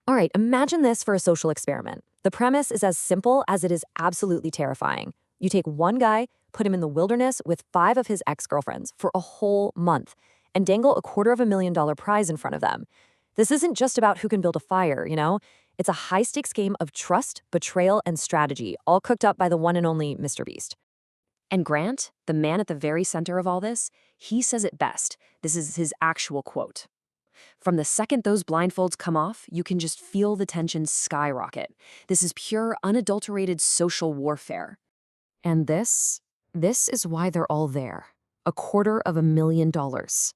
All right, imagine this for a social experiment. The premise is as simple as it is absolutely terrifying. You take one guy, put him in the wilderness with 5 of his ex-girlfriends for a whole month, and dangle a $250,000 prize in front of them. This isn't just about who can build a fire, you know? It's a high-stakes game of trust, betrayal, and strategy, all cooked up by the one and only Mr. Beast. And Grant, the man at the very center of all this, he says it best. This is his actual quote. From the second those blindfolds come off, you can just feel the tension skyrocket. This is pure, unadulterated social warfare. And this is why they're all there. $250,000.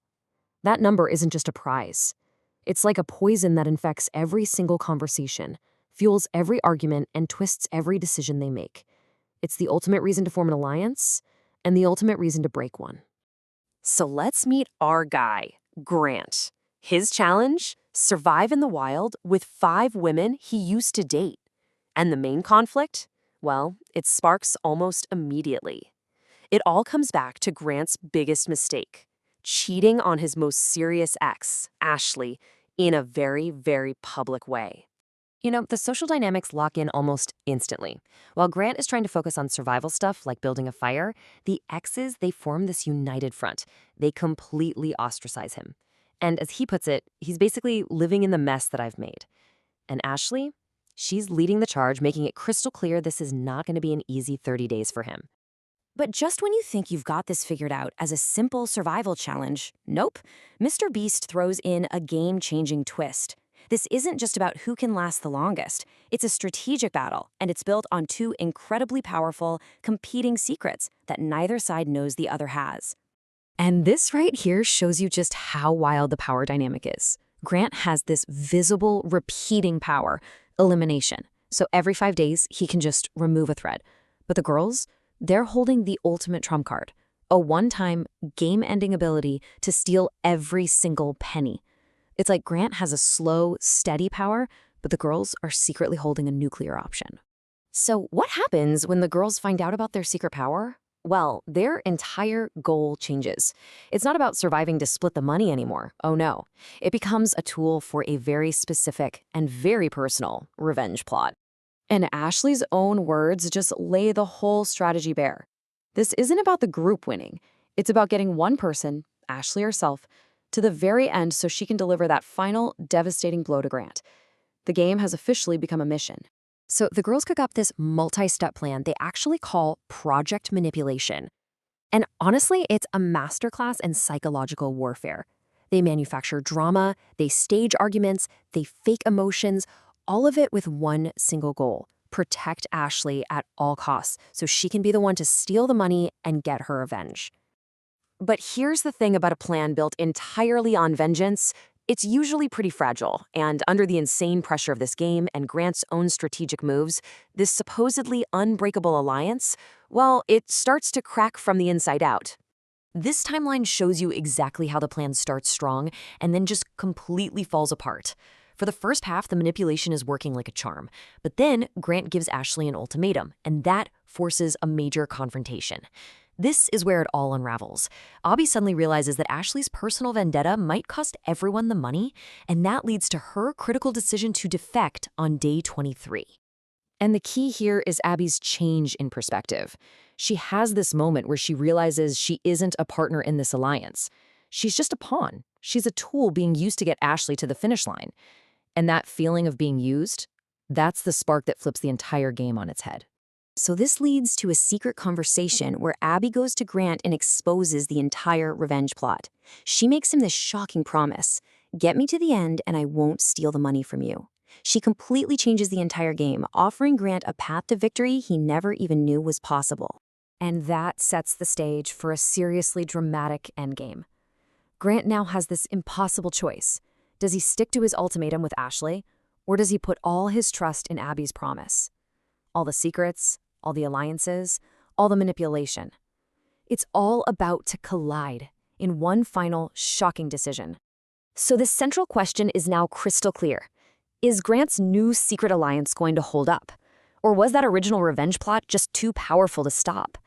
That number isn't just a prize. It's like a poison that infects every single conversation, fuels every argument, and twists every decision they make. It's the ultimate reason to form an alliance, and the ultimate reason to break one. So let's meet our guy, Grant. His challenge? Survive in the wild with 5 women he used to date. And the main conflict? Well, it sparks almost immediately. It all comes back to Grant's biggest mistake, cheating on his most serious ex, Ashley, in a very, very public way. You know, the social dynamics lock in almost instantly. While Grant is trying to focus on survival stuff like building a fire, the exes, they form this united front. They completely ostracize him. And as he puts it, he's basically living in the mess that I've made. And Ashley, she's leading the charge, making it crystal clear this is not going to be an easy 30 days for him. But just when you think you've got this figured out as a simple survival challenge, nope. Mr. Beast throws in a game-changing twist. This isn't just about who can last the longest. It's a strategic battle, and it's built on 2 incredibly powerful, competing secrets that neither side knows the other has. And this right here shows you just how wild the power dynamic is. Grant has this visible, repeating power, elimination. So every 5 days, he can just remove a thread. But the girls, they're holding the ultimate trump card, a one-time, game-ending ability to steal every single penny. It's like Grant has a slow, steady power, but the girls are secretly holding a nuclear option. So what happens when the girls find out about their secret power? Well, their entire goal changes. It's not about surviving to split the money anymore. Oh no. It becomes a tool for a very specific and very personal revenge plot. And Ashley's own words just lay the whole strategy bare. This isn't about the group winning. It's about getting one person, Ashley herself, to the very end so she can deliver that final, devastating blow to Grant. The game has officially become a mission. So the girls cook up this multi-step plan they actually call Project Manipulation. And honestly, it's a masterclass in psychological warfare. They manufacture drama, they stage arguments, they fake emotions, all of it with one single goal: protect Ashley at all costs so she can be the one to steal the money and get her revenge. But here's the thing about a plan built entirely on vengeance. It's usually pretty fragile, and under the insane pressure of this game and Grant's own strategic moves, this supposedly unbreakable alliance, well, it starts to crack from the inside out. This timeline shows you exactly how the plan starts strong and then just completely falls apart. For the first half, the manipulation is working like a charm, but then Grant gives Ashley an ultimatum, and that forces a major confrontation. This is where it all unravels. Abby suddenly realizes that Ashley's personal vendetta might cost everyone the money, and that leads to her critical decision to defect on day 23. And the key here is Abby's change in perspective. She has this moment where she realizes she isn't a partner in this alliance. She's just a pawn. She's a tool being used to get Ashley to the finish line. And that feeling of being used, that's the spark that flips the entire game on its head. So this leads to a secret conversation where Abby goes to Grant and exposes the entire revenge plot. She makes him this shocking promise: get me to the end and I won't steal the money from you. She completely changes the entire game, offering Grant a path to victory he never even knew was possible. And that sets the stage for a seriously dramatic endgame. Grant now has this impossible choice. Does he stick to his ultimatum with Ashley, or does he put all his trust in Abby's promise? All the secrets, all the alliances, all the manipulation. It's all about to collide in one final, shocking decision. So the central question is now crystal clear. Is Grant's new secret alliance going to hold up? Or was that original revenge plot just too powerful to stop?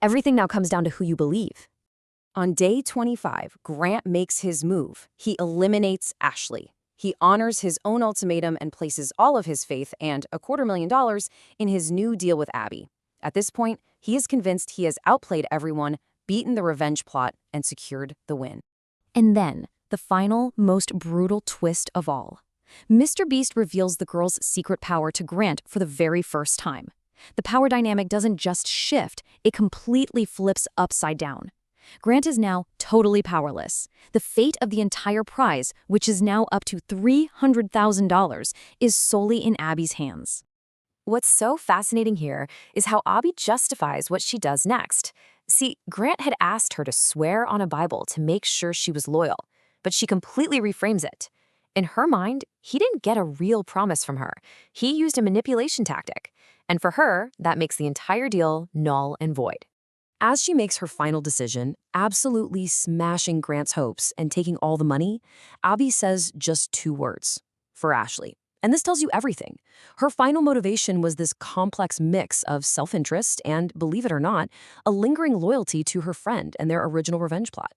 Everything now comes down to who you believe. On day 25, Grant makes his move. He eliminates Ashley. He honors his own ultimatum and places all of his faith and $250,000 in his new deal with Abby. At this point, he is convinced he has outplayed everyone, beaten the revenge plot, and secured the win. And then, the final, most brutal twist of all. Mr. Beast reveals the girl's secret power to Grant for the very first time. The power dynamic doesn't just shift, it completely flips upside down. Grant is now totally powerless. The fate of the entire prize, which is now up to $300,000, is solely in Abby's hands. What's so fascinating here is how Abby justifies what she does next. See, Grant had asked her to swear on a Bible to make sure she was loyal, but she completely reframes it. In her mind, he didn't get a real promise from her. He used a manipulation tactic. And for her, that makes the entire deal null and void. As she makes her final decision, absolutely smashing Grant's hopes and taking all the money, Abby says just 2 words: for Ashley. And this tells you everything. Her final motivation was this complex mix of self-interest and, believe it or not, a lingering loyalty to her friend and their original revenge plot.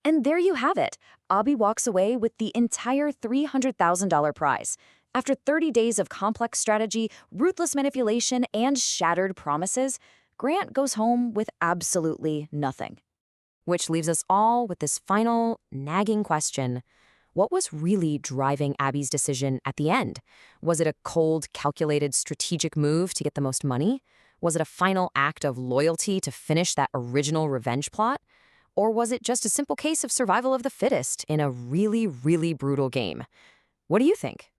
And there you have it. Abby walks away with the entire $300,000 prize. After 30 days of complex strategy, ruthless manipulation, and shattered promises, Grant goes home with absolutely nothing. Which leaves us all with this final, nagging question. What was really driving Abby's decision at the end? Was it a cold, calculated, strategic move to get the most money? Was it a final act of loyalty to finish that original revenge plot? Or was it just a simple case of survival of the fittest in a really, really brutal game? What do you think?